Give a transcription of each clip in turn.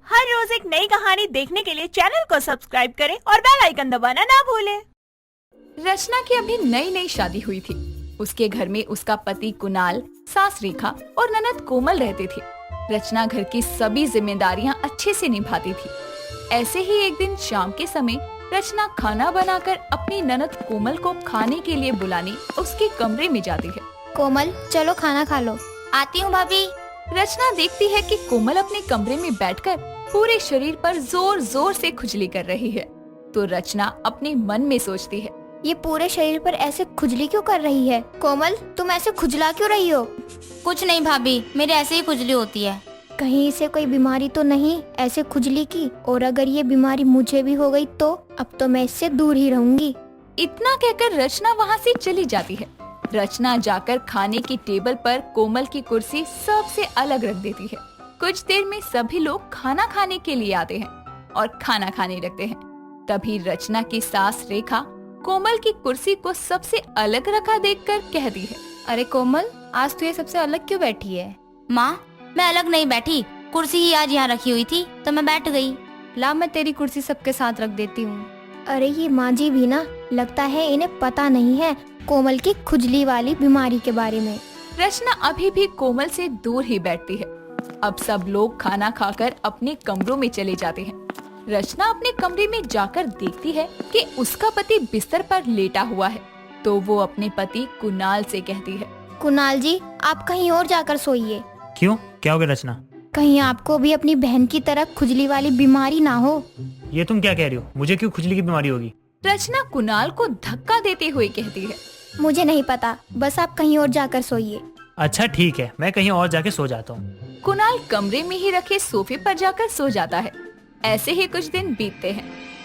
हर रोज एक नई कहानी देखने के लिए चैनल को सब्सक्राइब करें और बेल आइकन दबाना ना भूलें। रचना की अभी नई नई शादी हुई थी। उसके घर में उसका पति कुणाल, सास रेखा और ननद कोमल रहते थे। रचना घर की सभी जिम्मेदारियां अच्छे से निभाती थी। ऐसे ही एक दिन शाम के समय रचना खाना बनाकर अपनी ननद कोमल को खाने के लिए बुलाने उसके कमरे में जाती है। कोमल, चलो खाना खा लो। आती हूँ भाभी। रचना देखती है कि कोमल अपने कमरे में बैठकर पूरे शरीर पर जोर जोर से खुजली कर रही है। तो रचना अपने मन में सोचती है, ये पूरे शरीर पर ऐसे खुजली क्यों कर रही है? कोमल, तुम ऐसे खुजला क्यों रही हो? कुछ नहीं भाभी, मेरे ऐसे ही खुजली होती है। कहीं इसे कोई बीमारी तो नहीं ऐसे खुजली की? और अगर ये बीमारी मुझे भी हो गई तो अब तो मैं इससे दूर ही रहूंगी। इतना कहकर रचना वहाँ से चली जाती है। रचना जाकर खाने की टेबल पर कोमल की कुर्सी सबसे अलग रख देती है। कुछ देर में सभी लोग खाना खाने के लिए आते हैं और खाना खाने लगते हैं। तभी रचना की सास रेखा कोमल की कुर्सी को सबसे अलग रखा देखकर कहती है, अरे कोमल, आज तो ये सबसे अलग क्यों बैठी है? माँ, मैं अलग नहीं बैठी, कुर्सी ही आज यहाँ रखी हुई थी तो मैं बैठ गई। ला, मैं तेरी कुर्सी सबके साथ रख देती हूँ। अरे ये माँ जी भी ना, लगता है इन्हें पता नहीं है कोमल की खुजली वाली बीमारी के बारे में। रचना अभी भी कोमल से दूर ही बैठती है। अब सब लोग खाना खाकर अपने कमरों में चले जाते हैं। रचना अपने कमरे में जाकर देखती है कि उसका पति बिस्तर पर लेटा हुआ है। तो वो अपने पति कुणाल से कहती है, कुणाल जी, आप कहीं और जाकर सोइए। क्यों, क्या हो गया रचना? कहीं आपको भी अपनी बहन की तरह खुजली वाली बीमारी ना हो। ये तुम क्या कह रही हो? मुझे क्यों खुजली की बीमारी होगी? रचना कुणाल को धक्का देते हुए कहती है, मुझे नहीं पता, बस आप कहीं और जाकर सोइए। अच्छा ठीक है, मैं कहीं और जाके सो जाता हूँ। कुणाल कमरे में ही रखे सोफे पर जाकर सो जाता है। ऐसे ही कुछ दिन बीतते हैं।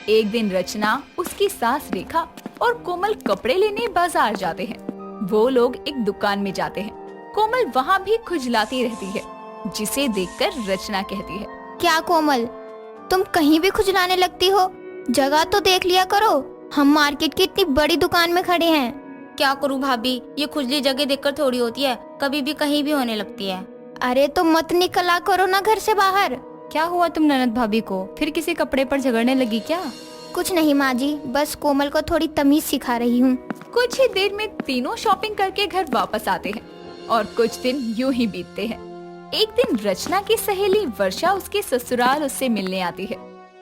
एक दिन रचना, उसकी सास रेखा और कोमल कपड़े लेने बाजार जाते हैं। वो लोग एक दुकान में जाते हैं। कोमल वहाँ भी खुजलाती रहती है, जिसे देखकर रचना कहती है, क्या कोमल, तुम कहीं भी खुजलाने लगती हो? जगह तो देख लिया करो, हम मार्केट की इतनी बड़ी दुकान में खड़े हैं। क्या करूँ भाभी, ये खुजली जगह देखकर थोड़ी होती है, कभी भी कहीं भी होने लगती है। अरे तो मत निकला करो ना घर से बाहर। क्या हुआ तुम ननद भाभी को? फिर किसी कपड़े पर झगड़ने लगी क्या? कुछ नहीं माँ जी, बस कोमल को थोड़ी तमीज सिखा रही हूँ। कुछ ही देर में तीनों शॉपिंग करके घर वापस आते हैं और कुछ दिन यूं ही बीतते हैं। एक दिन रचना की सहेली वर्षा उसके ससुराल उससे मिलने आती है।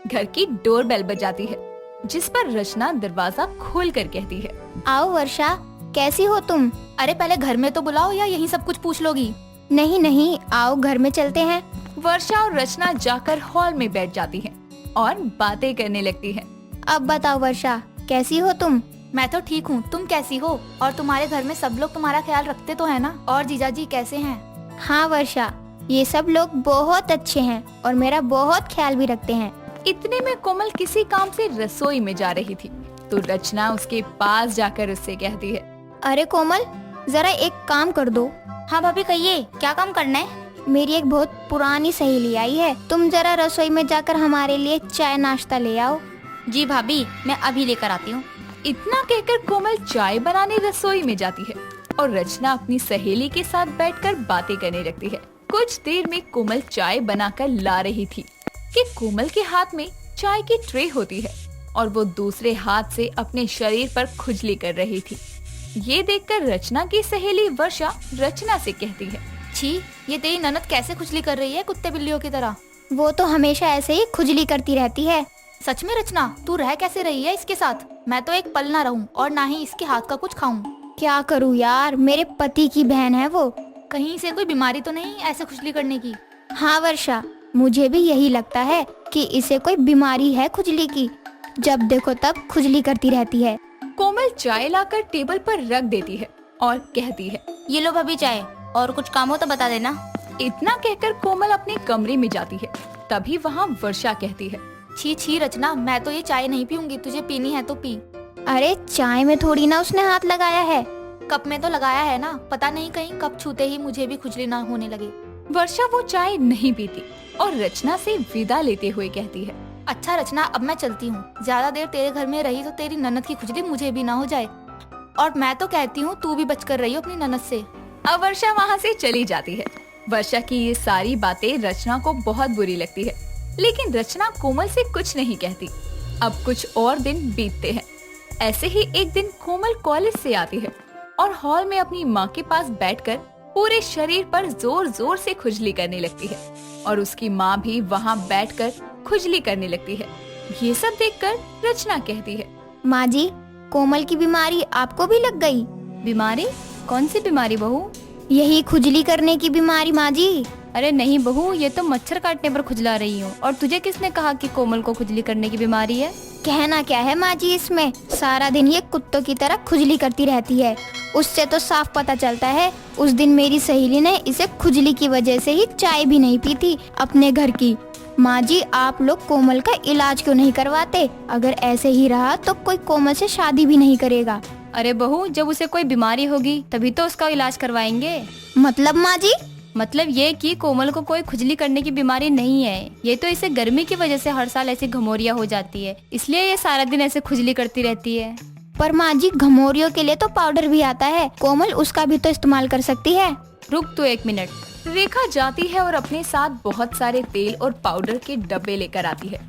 घर की डोरबेल बजाती है, जिस पर रचना दरवाजा खोल कर कहती है, आओ वर्षा, कैसी हो तुम? अरे पहले घर में तो बुलाओ या यही सब कुछ पूछ लोगी? नहीं नहीं, आओ घर में चलते हैं। वर्षा और रचना जाकर हॉल में बैठ जाती हैं और बातें करने लगती हैं। अब बताओ वर्षा, कैसी हो तुम? मैं तो ठीक हूँ, तुम कैसी हो? और तुम्हारे घर में सब लोग तुम्हारा ख्याल रखते तो है ना? और जीजाजी कैसे हैं? हाँ वर्षा, ये सब लोग बहुत अच्छे हैं और मेरा बहुत ख्याल भी रखते हैं। इतने में कोमल किसी काम से रसोई में जा रही थी, तो रचना उसके पास जाकर उससे कहती है, अरे कोमल, जरा एक काम कर दो। हाँ भाभी कहिए, क्या काम करना है? मेरी एक बहुत पुरानी सहेली आई है, तुम जरा रसोई में जाकर हमारे लिए चाय नाश्ता ले आओ। जी भाभी, मैं अभी लेकर आती हूँ। इतना कहकर कोमल चाय बनाने रसोई में जाती है और रचना अपनी सहेली के साथ बैठकर बातें करने लगती है। कुछ देर में कोमल चाय बनाकर ला रही थी कि कोमल के हाथ में चाय की ट्रे होती है और वो दूसरे हाथ से अपने शरीर पर खुजली कर रही थी। ये देखकर रचना की सहेली वर्षा रचना से कहती है, छी, ये तेरी ननद कैसे खुजली कर रही है कुत्ते बिल्लियों की तरह? वो तो हमेशा ऐसे ही खुजली करती रहती है। सच में रचना, तू रह कैसे रही है इसके साथ? मैं तो एक पल ना रहूं और ना ही इसके हाथ का कुछ खाऊं। क्या करूँ यार, मेरे पति की बहन है वो। कहीं से कोई बीमारी तो नहीं ऐसे खुजली करने की? हाँ वर्षा, मुझे भी यही लगता है कि इसे कोई बीमारी है खुजली की। जब देखो तब खुजली करती रहती है। कोमल चाय लाकर टेबल पर रख देती है और कहती है, ये लो भाभी चाय, और कुछ काम हो तो बता देना। इतना कहकर कोमल अपने कमरे में जाती है। तभी वहाँ वर्षा कहती है, छी छी रचना, मैं तो ये चाय नहीं पीऊंगी, तुझे पीनी है तो पी। अरे चाय में थोड़ी ना उसने हाथ लगाया है। कप में तो लगाया है ना, पता नहीं कहीं कप छूते ही मुझे भी खुजली ना होने लगे। वर्षा वो चाय नहीं पीती और रचना से विदा लेते हुए कहती है, अच्छा रचना, अब मैं चलती हूँ। ज्यादा देर तेरे घर में रही तो तेरी ननद की खुजली मुझे भी ना हो जाए। और मैं तो कहती हूँ तू भी बचकर रही हो अपनी ननद से। अब वर्षा वहाँ से चली जाती है। वर्षा की ये सारी बातें रचना को बहुत बुरी लगती है, लेकिन रचना कोमल से कुछ नहीं कहती। अब कुछ और दिन बीतते हैं। ऐसे ही एक दिन कोमल कॉलेज से आती है और हॉल में अपनी माँ के पास बैठकर पूरे शरीर पर जोर जोर से खुजली करने लगती है और उसकी माँ भी वहाँ बैठकर खुजली करने लगती है। ये सब देखकर रचना कहती है, माँ जी, कोमल की बीमारी आपको भी लग गई? बीमारी? कौन सी बीमारी बहू? यही खुजली करने की बीमारी माँ जी। अरे नहीं बहू, ये तो मच्छर काटने पर खुजला रही हूँ। और तुझे किसने कहा कि कोमल को खुजली करने की बीमारी है? कहना क्या है माँ जी, इसमें सारा दिन ये कुत्तों की तरह खुजली करती रहती है। उससे तो साफ पता चलता है उस दिन मेरी सहेली ने इसे खुजली की वजह से ही चाय भी नहीं पी थी अपने घर की। माँ जी, आप लोग कोमल का इलाज क्यों नहीं करवाते? अगर ऐसे ही रहा तो कोई कोमल से शादी भी नहीं करेगा। अरे बहू, जब उसे कोई बीमारी होगी तभी तो उसका इलाज करवाएंगे। मतलब माँ जी? मतलब ये कि कोमल को कोई खुजली करने की बीमारी नहीं है। ये तो इसे गर्मी की वजह से हर साल ऐसी घमौरियाँ हो जाती है, इसलिए ये सारा दिन ऐसे खुजली करती रहती है। पर माँ जी, घमौरियों के लिए तो पाउडर भी आता है, कोमल उसका भी तो इस्तेमाल कर सकती है। रुक तो 1 मिनट। रेखा जाती है और अपने साथ बहुत सारे तेल और पाउडर के डब्बे लेकर आती है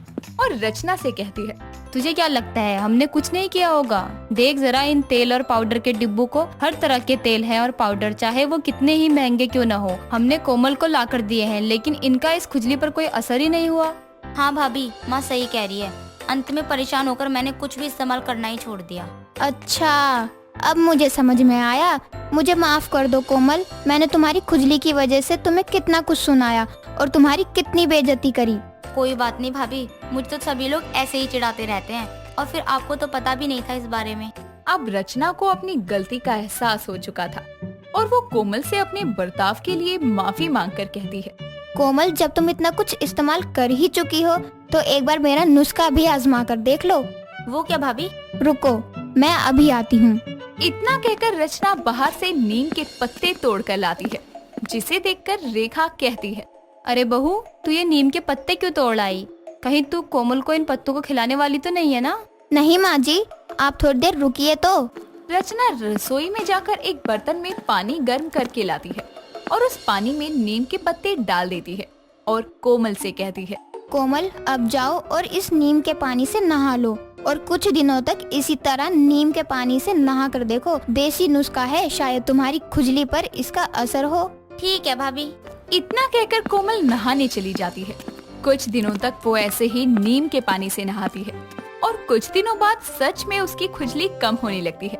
और रचना से कहती है, तुझे क्या लगता है हमने कुछ नहीं किया होगा? देख जरा इन तेल और पाउडर के डिब्बों को। हर तरह के तेल हैं और पाउडर, चाहे वो कितने ही महंगे क्यों न हो, हमने कोमल को ला कर दिए हैं, लेकिन इनका इस खुजली पर कोई असर ही नहीं हुआ। हाँ भाभी, माँ सही कह रही है। अंत में परेशान होकर मैंने कुछ भी इस्तेमाल करना ही छोड़ दिया। अच्छा, अब मुझे समझ में आया। मुझे माफ कर दो कोमल, मैंने तुम्हारी खुजली की वजह से तुम्हें कितना कुछ सुनाया और तुम्हारी कितनी बेइज्जती करी। कोई बात नहीं भाभी, मुझे तो सभी लोग ऐसे ही चिढ़ाते रहते हैं और फिर आपको तो पता भी नहीं था इस बारे में। अब रचना को अपनी गलती का एहसास हो चुका था और वो कोमल से अपने बर्ताव के लिए माफी मांगकर कहती है, कोमल, जब तुम इतना कुछ इस्तेमाल कर ही चुकी हो तो एक बार मेरा नुस्खा भी आजमा कर देख लो। वो क्या भाभी? रुको, मैं अभी आती हूँ। इतना कहकर रचना बाहर से नीम के पत्ते तोड़कर लाती है, जिसे देखकर रेखा कहती है, अरे बहू, तू ये नीम के पत्ते क्यों तोड़ लाई? कहीं तू कोमल को इन पत्तों को खिलाने वाली तो नहीं है ना? नहीं माँ जी, आप थोड़ी देर रुकिए तो। रचना रसोई में जाकर एक बर्तन में पानी गर्म करके लाती है और उस पानी में नीम के पत्ते डाल देती है और कोमल से कहती है, कोमल, अब जाओ और इस नीम के पानी से नहा लो और कुछ दिनों तक इसी तरह नीम के पानी से नहा कर देखो। देसी नुस्खा है, शायद तुम्हारी खुजली पर इसका असर हो। ठीक है भाभी। इतना कहकर कोमल नहाने चली जाती है। कुछ दिनों तक वो ऐसे ही नीम के पानी से नहाती है और कुछ दिनों बाद सच में उसकी खुजली कम होने लगती है।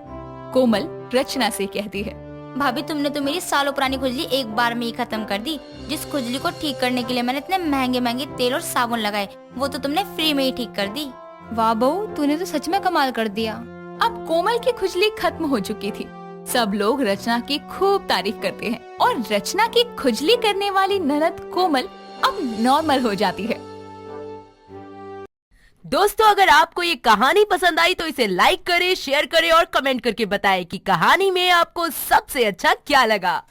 कोमल रचना से कहती है, भाभी, तुमने तो मेरी सालों पुरानी खुजली एक बार में ही खत्म कर दी। जिस खुजली को ठीक करने के लिए मैंने इतने महंगे महंगे तेल और साबुन लगाए, वो तो तुमने फ्री में ही ठीक कर दी। वाह बहू, तूने तो सच में कमाल कर दिया। अब कोमल की खुजली खत्म हो चुकी थी। सब लोग रचना की खूब तारीफ करते हैं और रचना की खुजली करने वाली ननद कोमल अब नॉर्मल हो जाती है। दोस्तों, अगर आपको ये कहानी पसंद आई तो इसे लाइक करें, शेयर करें और कमेंट करके बताएं कि कहानी में आपको सबसे अच्छा क्या लगा।